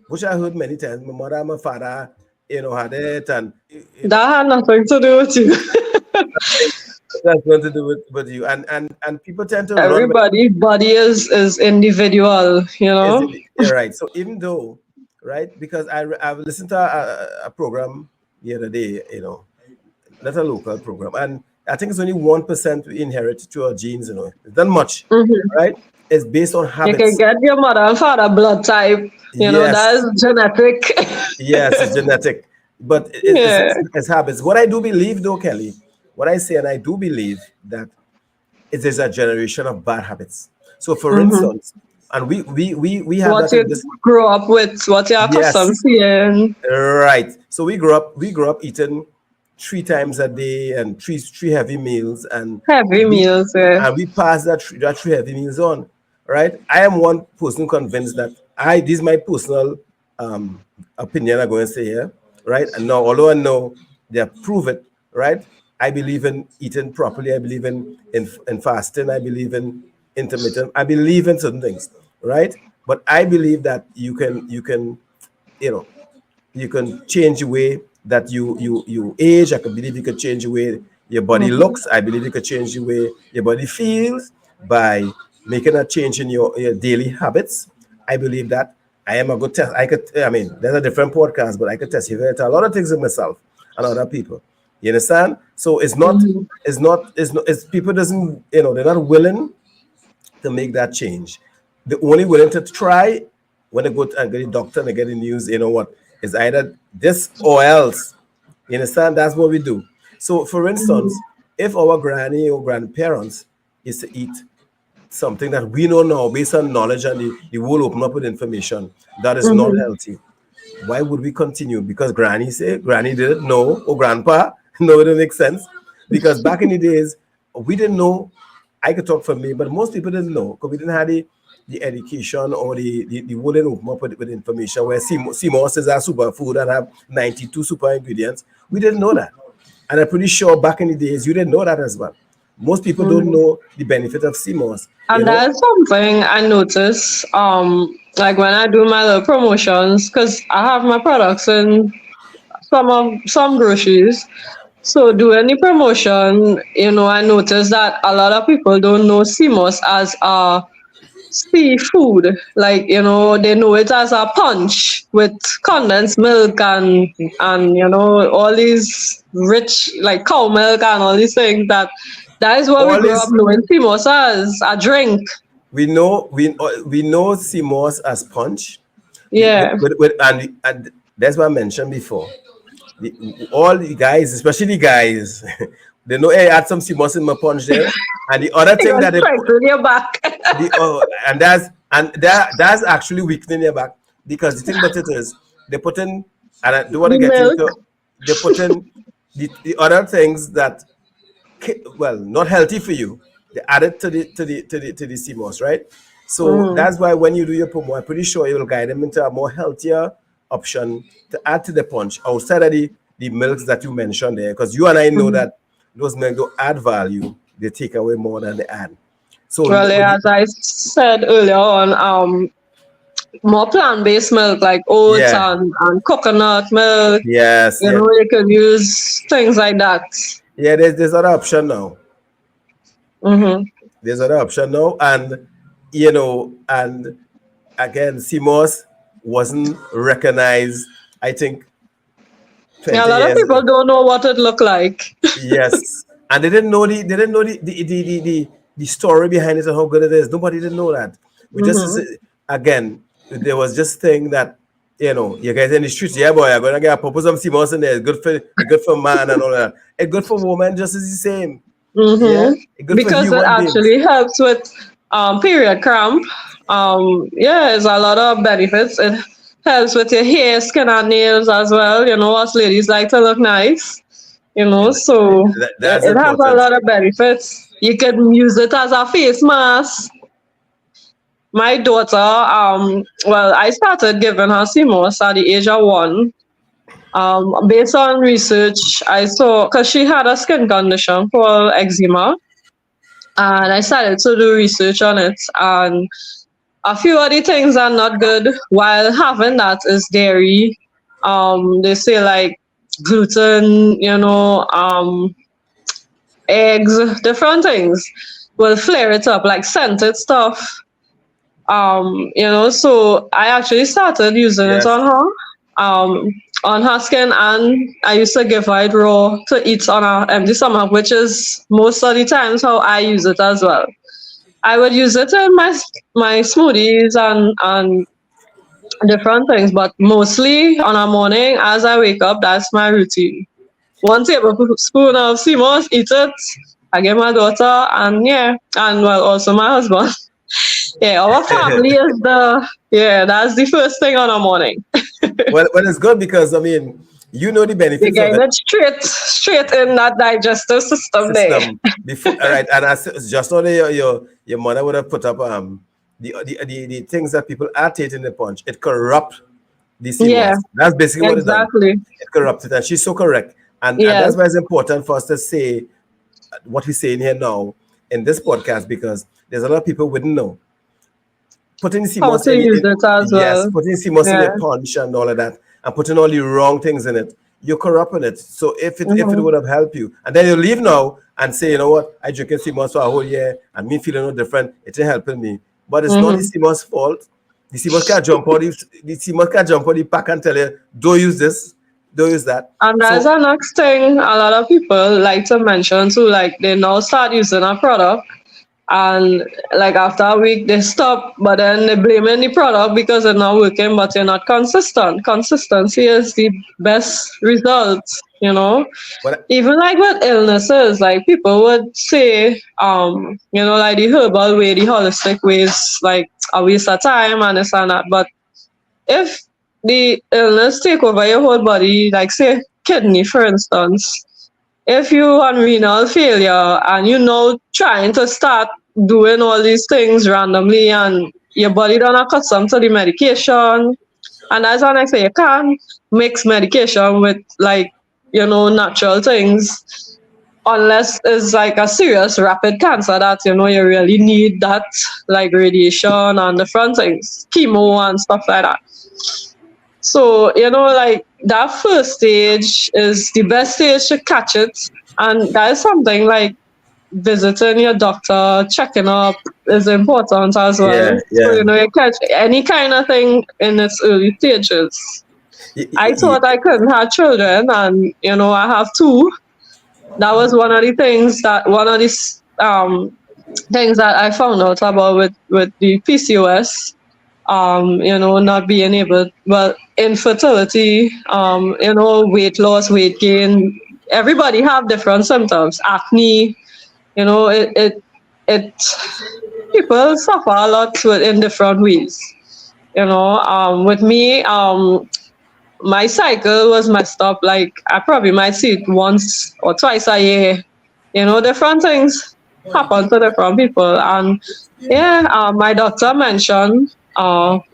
which I heard many times, my mother, my father, you know, had it, and you know, That had nothing to do with you. that's nothing to do with you. And people tend to run with Everybody's body is individual, you is know. it yeah, right. So even though, right, because I've listened to a program the other day, you know, not a local program, and I think it's only 1% we inherit to our genes, you know, it's not much, Mm-hmm. right? It's based on You can habits. get your mother and father blood type, you know, that Yes, is genetic. yes, it's genetic, but Yeah. it's habits. What I do believe, though, Kelly, what I say, and I do believe that it is a generation of bad habits. So, for Mm-hmm. instance, and we have What that you in this. grow up with, what you're accustomed Yes, to seeing. right. So we grew up eating 3 times a day and three heavy meals, and Heavy we meals, yeah. pass that three heavy meals on. Right. I am one person convinced that this is my personal opinion. I'm going to say here, right? And now, although I know they have prove it, right? I believe in eating properly. I believe in fasting. I believe in intermittent. I believe in certain things, right? But I believe that you can you know you can change the way that you age. I can believe you can change the way your body Mm-hmm. looks. I believe you can change the way your body feels by making a change in your daily habits. I believe that I am a good test. I mean, there's a different podcast, but I could testify to a lot of things in myself and other people. You understand? So Mm-hmm. it's people doesn't, they're not willing to make that change. The only willing to try when they go to and get a doctor and they get the news, you know what, is either this or else. You understand? That's what we do. So, for Mm-hmm. instance, if our granny or grandparents is to eat something that we know now based on knowledge and the world open up with information that is not Mm-hmm. healthy, why would we continue? Because granny didn't know, or grandpa, no, it doesn't make sense. Because back in the days, we didn't know. I could talk for me, but most people didn't know because we didn't have the education or the wooden open up with information where CMOS is a superfood and have 92 super ingredients. We didn't know that. And I'm pretty sure back in the days, you didn't know that as well. Most people don't Mm-hmm. know the benefit of CMOS, you And know? that's something I notice, like when I do my little promotions, because I have my products in some groceries. So doing the promotion, you know, I noticed that a lot of people don't know CMOS as a seafood. Like, you know, they know it as a punch with condensed milk and you know, all these rich like cow milk and all these things that is what we All grew up this knowing CMOS as a drink. we know CMOS as punch. Yeah. And that's what I mentioned before. All the guys, especially the guys, they know, hey, add some CMOS in my punch there. And the other You're thing gonna that they put, strengthen your back. and that's actually weakening their back because the thing about it is they put in, and I don't want The to get milk. into, they put in the other things that, well, not healthy for you. They add it to the CMOS, right? So Mm-hmm. that's why when you do your promo, I'm pretty sure you'll guide them into a more healthier option to add to the punch outside of the milks that you mentioned there. Because you and I know Mm-hmm. that those milk don't add value, they take away more than they add. So Well, yeah, as I said earlier on, more plant-based milk like oats yeah, and coconut milk. yes, You yeah, know, you can use things like that. yeah. There's other option now. Mm-hmm. There's other option now, and again, CMOS wasn't recognized. I think Yeah, a 20 lot of years. people don't know what it look like. Yes, and they didn't know the story behind it and how good it is. Nobody didn't know that. we just again, there was just thing that you guys in the streets, yeah, boy, I'm gonna get put some CMOS in there. It's good for man and all that. It's good for woman, just as the same. Yeah, it's good because for it human beings. actually helps with period cramp. There's a lot of benefits. It helps with your hair, skin, and nails as well. Us ladies like to look nice. So That's it has a important. lot of benefits. You can use it as a face mask. My daughter, I started giving her CMOS at the age of 1. Based on research, I saw, because she had a skin condition called eczema, and I started to do research on it. And a few of the things are not good while having that is dairy. They say like gluten, eggs, different things will flare it up, like scented stuff. So I actually started using it Yes. on her skin, and I used to give her it raw to eat on her empty stomach, which is most of the times how I use it as well. I would use it in my smoothies and different things, but mostly on a morning as I wake up, that's my routine. 1 tablespoon of CMOS, eat it. I give my daughter, and also my husband. Our family is that's the first thing on a morning. well, it's good because I mean, the You're benefits of getting it. it straight in that digestive system there. Before, all right, and just only your mother would have put up the things that people add to it in the punch. It corrupt the CMOS. Yeah, That's basically what it does. exactly. It corrupts it, and she's so correct. And Yes. that's why it's important for us to say what we're saying here now in this podcast, because there's a lot of people wouldn't know. Putting How CMOS to use it as yes, well. putting CMOS in Yeah. your punch and all of that, and putting all the wrong things in it, you're corrupting it. So if it would have helped you, and then you leave now and say, you know what, I drinking CMOS for a whole year and me feeling no different, it ain't helping me. But it's not the CMOS fault. The CMOS can't jump on the pack and tell you, don't use this, don't use that. And that's the next thing a lot of people like to mention too. Like they now start using a product, and like after a week they stop, but then they blaming the product because it's not working, but you're not consistent. Consistency is the best result, But Even like with illnesses, like people would say, like the herbal way, the holistic way is like a waste of time and this and that. But if the illness take over your whole body, like say kidney for instance, if you on renal failure and trying to start doing all these things randomly and your body don't accustomed to the medication, and as I say, you can't mix medication with natural things unless it's like a serious rapid cancer that you really need that like radiation and different things, chemo and stuff like that. So, like that first stage is the best stage to catch it. And that is something like visiting your doctor, checking up is important as well. Yeah. So, you catch any kind of thing in its early stages. I thought I couldn't have children, and, I have 2. That was one of the things that I found out about with the PCOS. Not being able, infertility, weight loss, weight gain. Everybody have different symptoms. Acne, it people suffer a lot in different ways. With me, my cycle was messed up. Like I probably might see it once or twice a year. Different things happen to different people, and my doctor mentioned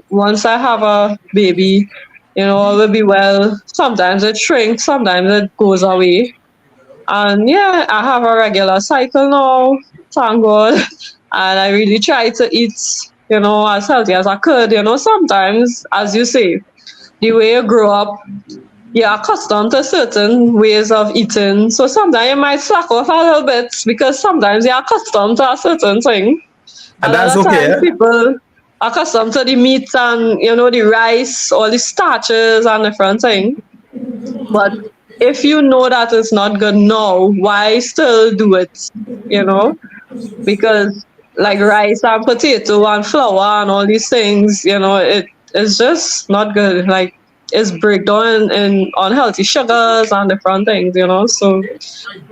once I have a baby, I will be well. Sometimes it shrinks, sometimes it goes away. And I have a regular cycle now, thank God. And I really try to eat, as healthy as I could. Sometimes, as you say, the way you grow up, you're accustomed to certain ways of eating. So sometimes you might slack off a little bit because sometimes you're accustomed to a certain thing. And that's okay. People accustomed to the meat and the rice, all the starches and different things. But if you know that it's not good now, why still do it? Because like rice and potato and flour and all these things, it's just not good. Like it's breakdown in unhealthy sugars and different things. So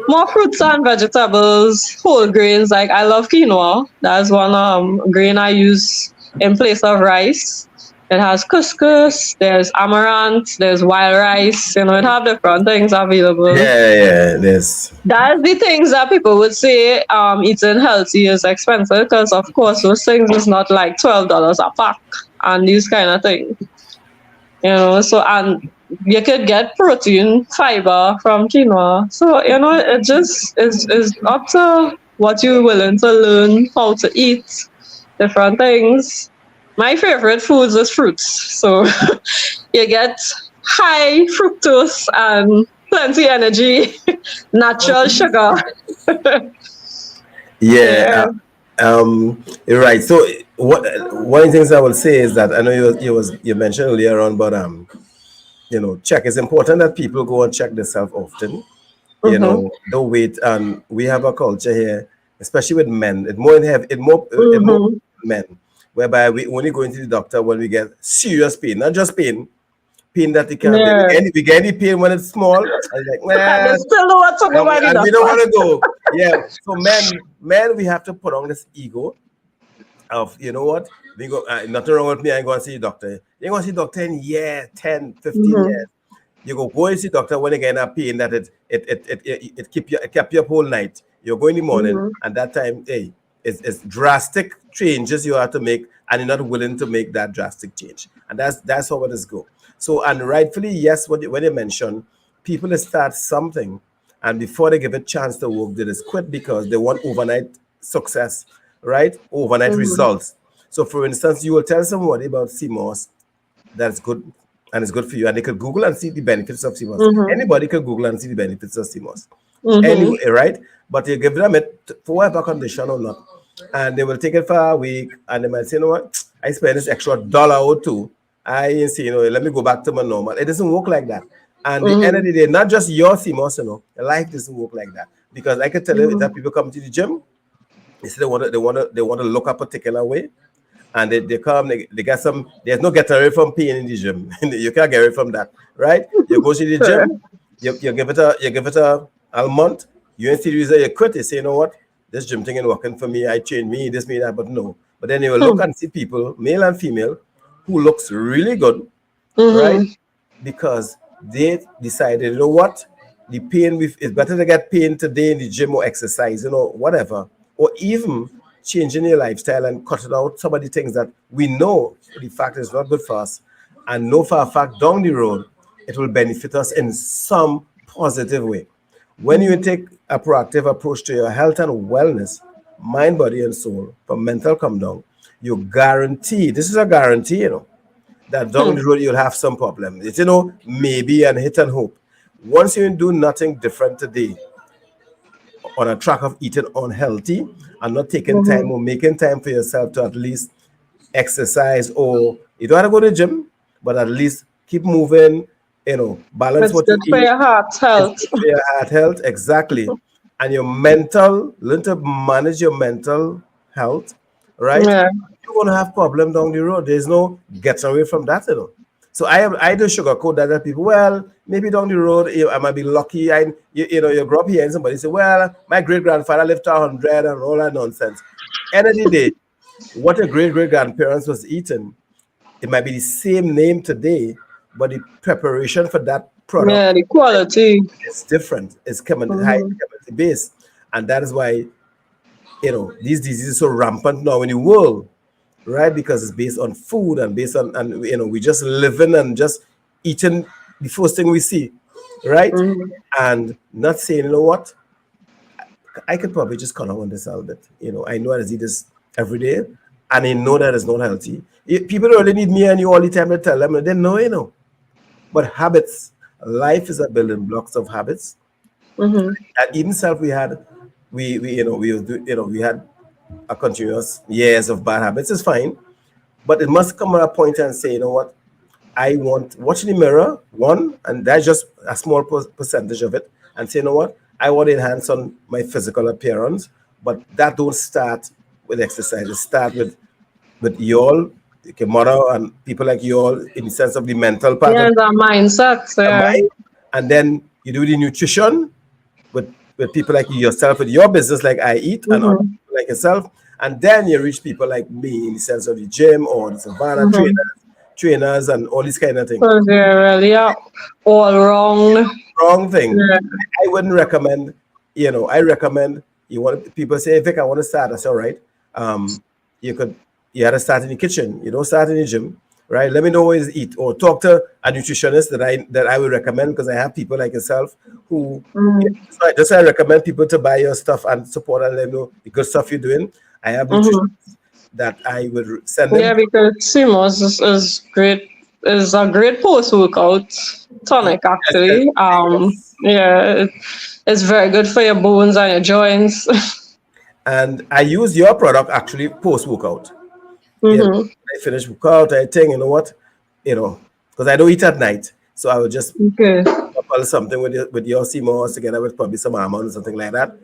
more fruits and vegetables, whole grains. Like I love quinoa. That's one grain I use in place of rice. It has couscous, there's amaranth, there's wild rice. It have different things available. Yeah, this. That's the things that people would say eating healthy is expensive because, of course, those things is not like $12 a pack and these kind of things. So, and you could get protein, fiber from quinoa. So, it just is up to what you're willing to learn how to eat different things. My favorite foods is fruits. So, you get high fructose and plenty energy, natural sugar. Yeah. You're right. So one of the things I will say is that I know you mentioned earlier on, but check. It's important that people go and check themselves often. Don't wait. And we have a culture here, especially with men. It more men, whereby we only go into the doctor when we get serious pain, not just pain that they can't. We get any pain when it's small. I was like, I still don't want to go by the and we don't want to go. Yeah. So men, we have to put on this ego of, you know what? We go, nothing wrong with me. I go and see the doctor. You go see the doctor in 10, 15 years. You go and see the doctor when you get a pain that it kept you up whole night. You go in the morning, and that time, hey, it's drastic changes you have to make, and you're not willing to make that drastic change. And that's how it is go. So, and rightfully, yes, when you mention, people start something, and before they give it a chance to work, they just quit because they want overnight success, right? Overnight results. So, for instance, you will tell somebody about CMOS that's good, and it's good for you, and they could Google and see the benefits of CMOS. Anybody could Google and see the benefits of CMOS. Anyway, right? But you give them it for whatever condition or not, and they will take it for a week, and they might say, you know what, I spend this extra $1 or $2. I say, let me go back to my normal. It doesn't work like that. And at the end of the day, not just your CMOS, life doesn't work like that. Because I can tell you that people come to the gym, they say they want to look a particular way, and they come, they get some. There's no get away from pain in the gym. You can't get away from that, right? You go to the gym, you give it a month. You ain't see the result, you quit. You say, you know what, this gym thing ain't working for me. I change me, this, me, that, but no. But then you will look and see people, male and female, who looks really good, right? Because they decided, you know what, the pain it's better to get pain today in the gym or exercise, whatever, or even changing your lifestyle and cutting out some of the things that we know the fact is not good for us, and know for a fact down the road it will benefit us in some positive way. When you take a proactive approach to your health and wellness, mind, body, and soul, from mental come down, you guarantee, this is a guarantee, that down the road you'll have some problem. It's, maybe and hit and hope. Once you do nothing different today on a track of eating unhealthy and not taking time or making time for yourself to at least exercise, or you don't have to go to the gym, but at least keep moving, balance It's what good you for eat. your heart health. It's good for your heart health, exactly. And your learn to manage your mental health, right? Yeah. You're going to have problem down the road. There's no getting away from that, So I do sugarcoat that people, well, maybe down the road, I might be lucky. You grow up here and somebody say, well, my great-grandfather lived to 100 and all that nonsense. End of the day, what a great-great-grandparents was eating, it might be the same name today, but the preparation for that product, Yeah, the quality is different. It's high chemistry based. And that is why, these diseases are so rampant now in the world, right? Because it's based on food and based on, and we just living and just eating the first thing we see, right? And not saying, you know what, I could probably just cut out on this a little bit. I know I eat this every day, and I know that it's not healthy. People don't really need me and you all the time to tell them, they know, But habits, life is a building blocks of habits. At Eden Self, we had a continuous years of bad habits. It's fine, but it must come at a point and say, you know what, I want watch in the mirror, one, and that's just a small percentage of it, and say, you know what, I want to enhance on my physical appearance, but that don't start with exercise. It starts with you all, like your mother and people like you all, in the sense of the mental part Yeah, of the mindset. the Yeah. mind, and then you do the nutrition with people like yourself with your business, like I Eat, and other Mm-hmm. people like yourself, and then you reach people like me in the sense of the gym or the Savannah Mm-hmm. trainers, and all these kind of things. So they're really all wrong. Wrong thing. Yeah. I wouldn't recommend. I recommend you want people say, Vic, I want to start. That's all right. You could you had to start in the kitchen. You don't start in the gym, right? Let me know what you eat, or talk to a nutritionist that I would recommend, because I have people like yourself who. Mm-hmm. So I recommend people to buy your stuff and support and let them know the good stuff you're doing. I have Mm-hmm. nutritionists that I would send Yeah, them. because CMOS is great. Is a great post workout tonic Yes, yes, actually. yes. Yeah, it's very good for your bones and your joints. And I use your product actually post workout. Mm-hmm. I finish workout, I think, you know what, because I don't eat at night, so I would just Okay. couple something with your CMOS together with probably some almonds, something like that,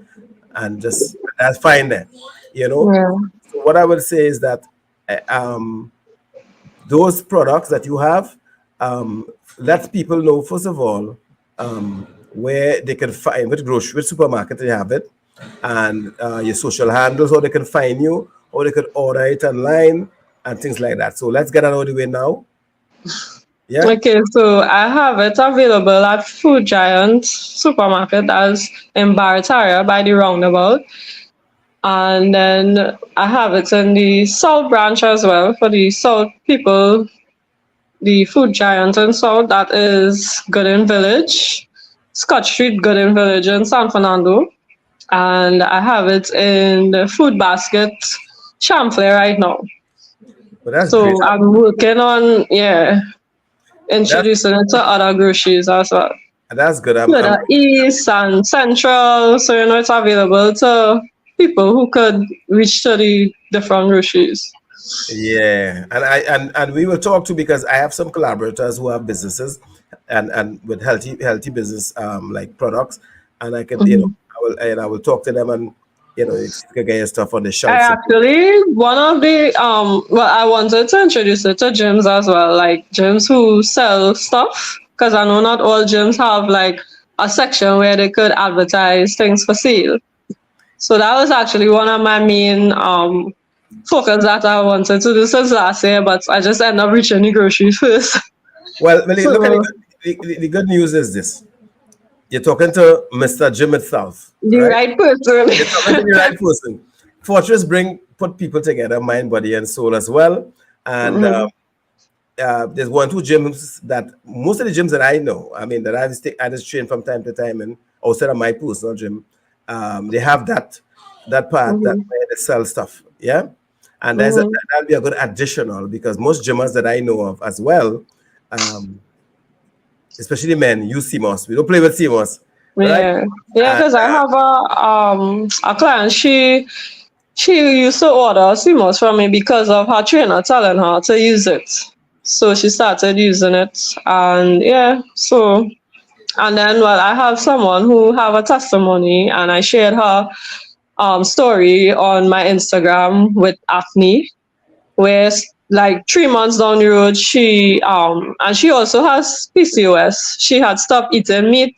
and just that's fine then, you know. Yeah. So what I would say is that those products that you have, let people know first of all where they can find which supermarket they have it, and your social handles, or they can find you, or they could order it online and things like that. So let's get that out of the way now. Yeah. Okay, so I have it available at Food Giant supermarket as in Barataria by the roundabout. And then I have it in the South branch as well for the South people, the Food Giant in South, that is Gooden Village, Scott Street, Gooden Village in San Fernando. And I have it in the Food Basket, Champlain right now. But that's great. So I'm working on, That's introducing it to other groceries as well. that's good. To the east and central, so it's available to people who could reach to the different groceries. Yeah, and we will talk to, because I have some collaborators who have businesses, and with healthy business like products, and I could Mhm. I will talk to them, and you can get your stuff on the I shelves. actually one of the I wanted to introduce it to gyms as well, like gyms who sell stuff, because I know not all gyms have like a section where they could advertise things for sale. So that was actually one of my main focus that I wanted to do since last year, but I just ended up reaching the groceries first. Well, look at So the good news is this: you're talking to Mr. Jim itself, the right? right person. You're talking to the right person. Fortress put people together, mind, body, and soul as well, and. Mhm. There's one, two gyms that most of the gyms that I know, I mean, that I just train from time to time, and outside of my personal gym, they have that part that Mhm. where they sell stuff, yeah, and Mhm. that'll be a good additional, because most gymmers that I know of as well, um, especially men, use CMOS. We don't play with CMOS, right? Yeah, yeah, And because I have a client. She used to order CMOS from me because of her trainer telling her to use it. So she started using it, and yeah, so and then well, I have someone who have a testimony, and I shared her story on my Instagram with acne, where like 3 months down the road, she and she also has PCOS. She had stopped eating meat.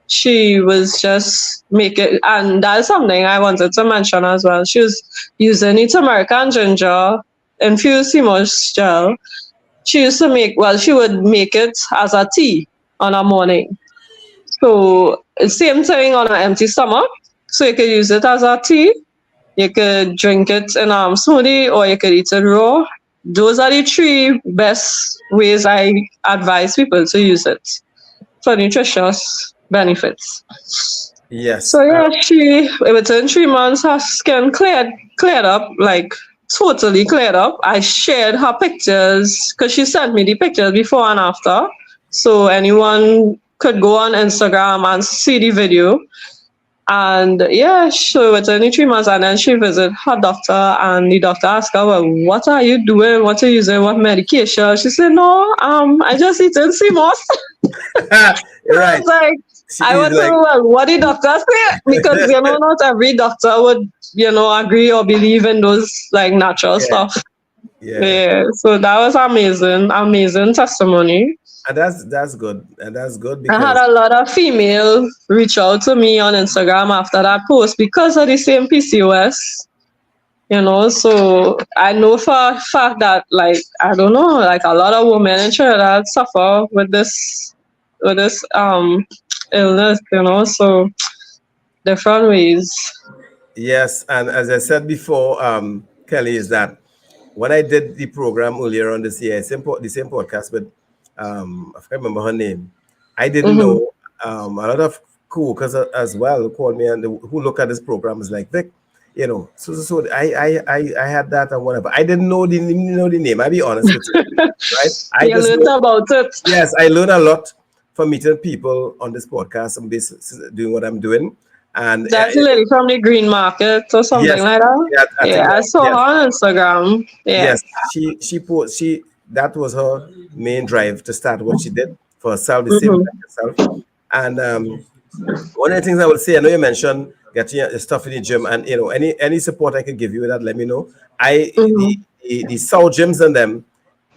She was just making, and that's something I wanted to mention as well. She was using it American ginger infused CMOS gel. She used to make, well, she would make it as a tea on a morning. So same thing on an empty stomach. So you could use it as a tea. You could drink it in a smoothie, or you could eat it raw. Those are the three best ways I advise people to use it for nutritious benefits. yes, So yeah, she within 3 months her skin cleared up, like totally cleared up. I shared her pictures because she sent me the pictures before and after. So anyone could go on Instagram and see the video. And yeah, so within the 3 months, and then she visited her doctor, and the doctor asked her, "Well, what are you doing? What are you using? What medication?" She said, "No, I just eating CMOS." you're I right. was like, I is want to like, know well, what the doctor say, because not every doctor would agree or believe in those like natural yeah, stuff. yeah. Yeah, so that was amazing testimony. And that's good. And that's good I had because a lot of female reach out to me on Instagram after that post because of the same PCOS. So I know for a fact that, like, I don't know, like a lot of women in Trinidad suffer with this illness, so different ways. yes, and as I said before, Kelly, is that when I did the program earlier on this year, the same podcast with I can't remember her name. I didn't Mm-hmm. know a lot of co-workers as well called me and who look at this program is like, Vic, so I had that and whatever. I didn't know the name. I'll be honest with you, right? I You just learned know. about it. Yes, I learn a lot from meeting people on this podcast and doing what I'm doing. And That's the lady from the Green Market or something yes, like that. yeah, I think Yeah, I that, saw yes, her on Instagram. Yeah. yes, she that was her main drive to start what she did for herself, the same Mm-hmm. like herself. And one of the things I would say, I know you mentioned getting your stuff in the gym, and any support I could give you with that, let me know. I Mm-hmm. the South gyms and them,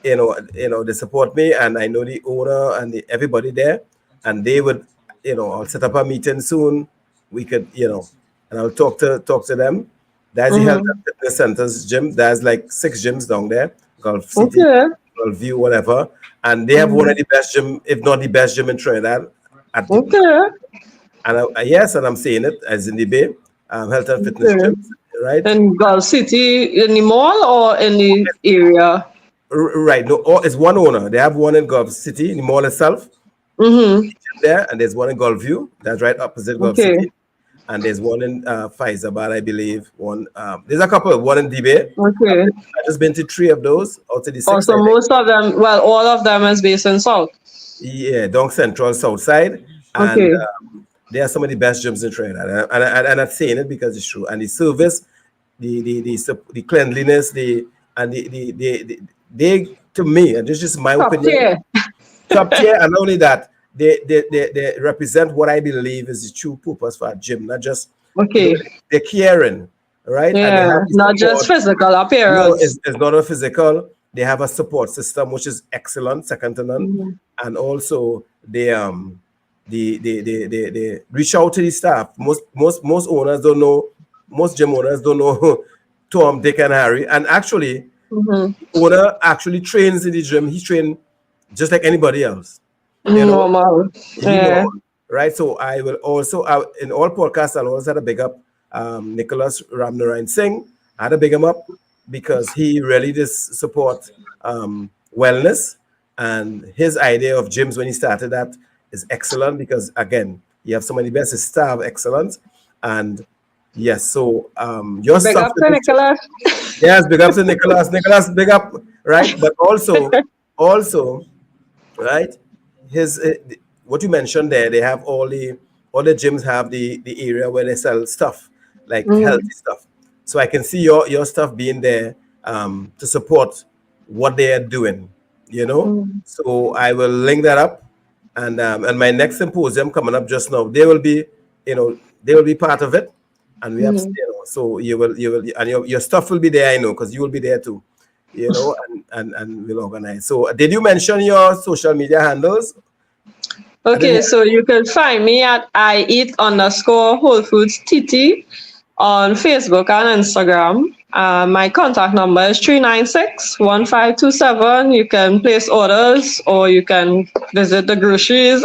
they support me, and I know the owner and everybody there, and they would, I'll set up a meeting soon. We could, and I'll talk to them. There's the health Mm-hmm. and fitness centers gym. There's like 6 gyms down there, Gulf City, Okay. Gulf View, whatever, and they have one Mm-hmm. of the best gym, if not the best gym in Trinidad. At the Okay. and yes, and I'm saying it as in the Bay, health and fitness Okay. gyms, right? In Gulf City, in the mall or in the area? Right. No, it's one owner. They have one in Gulf City, the mall itself, Mm-hmm. there, and there's one in Gulf View, that's right opposite Gulf Okay. City, and there's one in Faizabad, I believe. There's a couple. One in Dibay. Okay. I've just been to 3 of those out of the 6, Also, I think. most of them, well, all of them is based in South. Yeah, Dong Central, South Side, and Okay. they are some of the best gyms in Trinidad, and I'm saying it because it's true. And the service, the cleanliness, they to me, and this is just my Top opinion, tier. top tier. And not only that, they represent what I believe is the true purpose for a gym, not just Okay. they're caring, right? And they Yeah. have the Not just support. physical No, appearance. it's not a physical. They have a support system which is excellent, second to none, Mm-hmm. and also they reach out to the staff. Most owners don't know. Most gym owners don't know Tom, Dick, and Harry. And actually, Mm-hmm. owner actually trains in the gym. He train just like anybody else. Normal. He Yeah. know, right? So I will also in all podcasts I'll always have to big up Nicholas Ramnarayan Singh. I had to big him up because he really does support wellness, and his idea of gyms when he started that is excellent because again you have so many best his staff excellent, and yes, so your Big stuff up to Nicholas. yes, big up to Nicholas big up, right? But also right, his what you mentioned there, they have all the gyms have the area where they sell stuff like Mm-hmm. healthy stuff, so I can see your stuff being there to support what they are doing, Mm-hmm. so I will link that up, and my next symposium coming up just now, they will be part of it, and we have, Mm-hmm. so you will and your stuff will be there, I know, because you will be there too, and we'll organize. So did you mention your social media handles? I Okay, didn't. so you can find me at @I_eat_Whole Foods TT on Facebook and Instagram. My contact number is 396-1527. You can place orders or you can visit the groceries.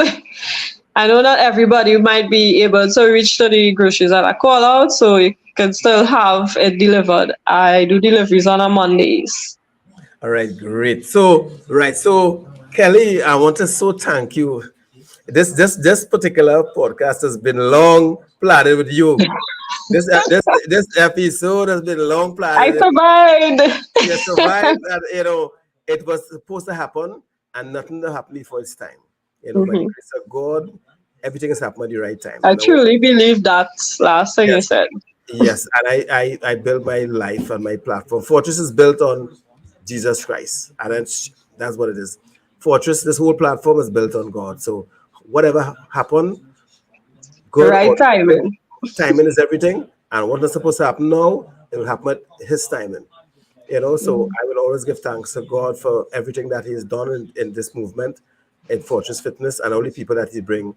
I know not everybody might be able to reach to the groceries that I call out, so you can still have it delivered. I do deliveries on a Mondays. All right, great. So Kelly, I want to so thank you. This particular podcast has been long planned with you. This episode has been long I planned. survived. You survived, and it was supposed to happen, and nothing to happen before its time. By the Mhm. grace of God, everything has happened at the right time. I truly believe that last thing you Yes, said. yes, and I build my life and my platform. Fortress is built on Jesus Christ, and that's what it is. Fortress, this whole platform is built on God. So whatever happened, good. Right timing. Timing is everything, and what is supposed to happen now, it will happen at His timing. So I will always give thanks to God for everything that He has done in this movement, in Fortress Fitness, and all the people that He bring,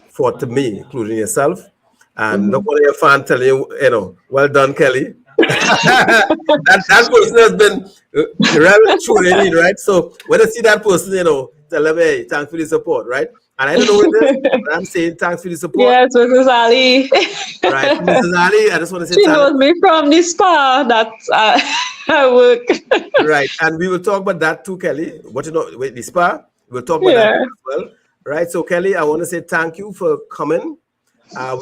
forth to me, including yourself. And look what your fan telling you, well done, Kelly. that person has been well tuning in, right? So when I see that person, tell them, hey, thanks for the support, right? And I don't know what it is, but I'm saying thanks for the support. Yes, Mrs. Ali. Right, Mrs. Ali, I just want to say She knows me from the spa that I work. Right, and we will talk about that too, Kelly. With the spa, we'll talk about that as well. Right, so Kelly, I want to say thank you for coming.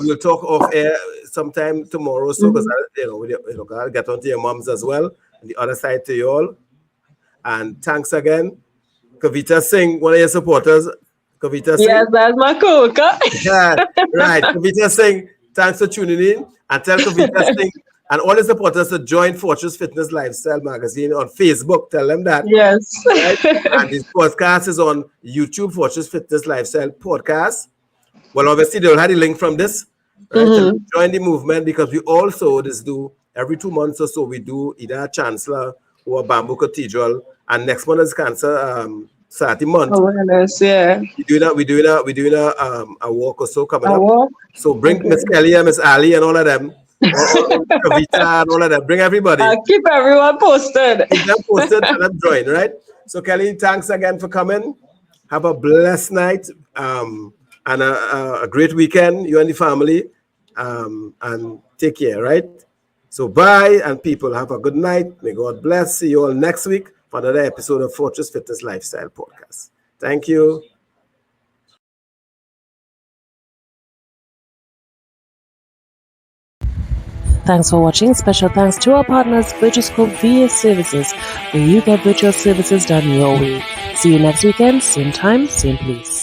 We will talk off air sometime tomorrow, so because I'll get on to your moms as well, and the other side to you all. And thanks again, Kavita Singh, one of your supporters. Kavita Singh. Yes, that's my coca. Yeah, right. Kavita Singh, thanks for tuning in, and tell Kavita Singh and all the supporters to join Fortress Fitness Lifestyle Magazine on Facebook. Tell them that. Yes. Right? And this podcast is on YouTube, Fortress Fitness Lifestyle Podcast. Well, obviously, they'll have the link from this. Right? So join the movement, because we also do every 2 months or so, we do either a Chancellor or Bamboo Cathedral. And next month is Cancer Saturday month. Awareness, yeah. We're doing a walk or so coming up. Walk? So bring Miss Kelly and Miss Ali and all of them. Kavita and all of that. Bring everybody. Keep everyone posted. Keep them posted and them join, right? So Kelly, thanks again for coming. Have a blessed night and a great weekend, you and the family. And take care, right? So bye, and people have a good night. May God bless. See you all next week for another episode of Fortress Fitness Lifestyle Podcast. Thank you. Thanks for watching. Special thanks to our partners, Virtuoscope VA Services, where you get virtual services done your way. See you next weekend, same time, same place.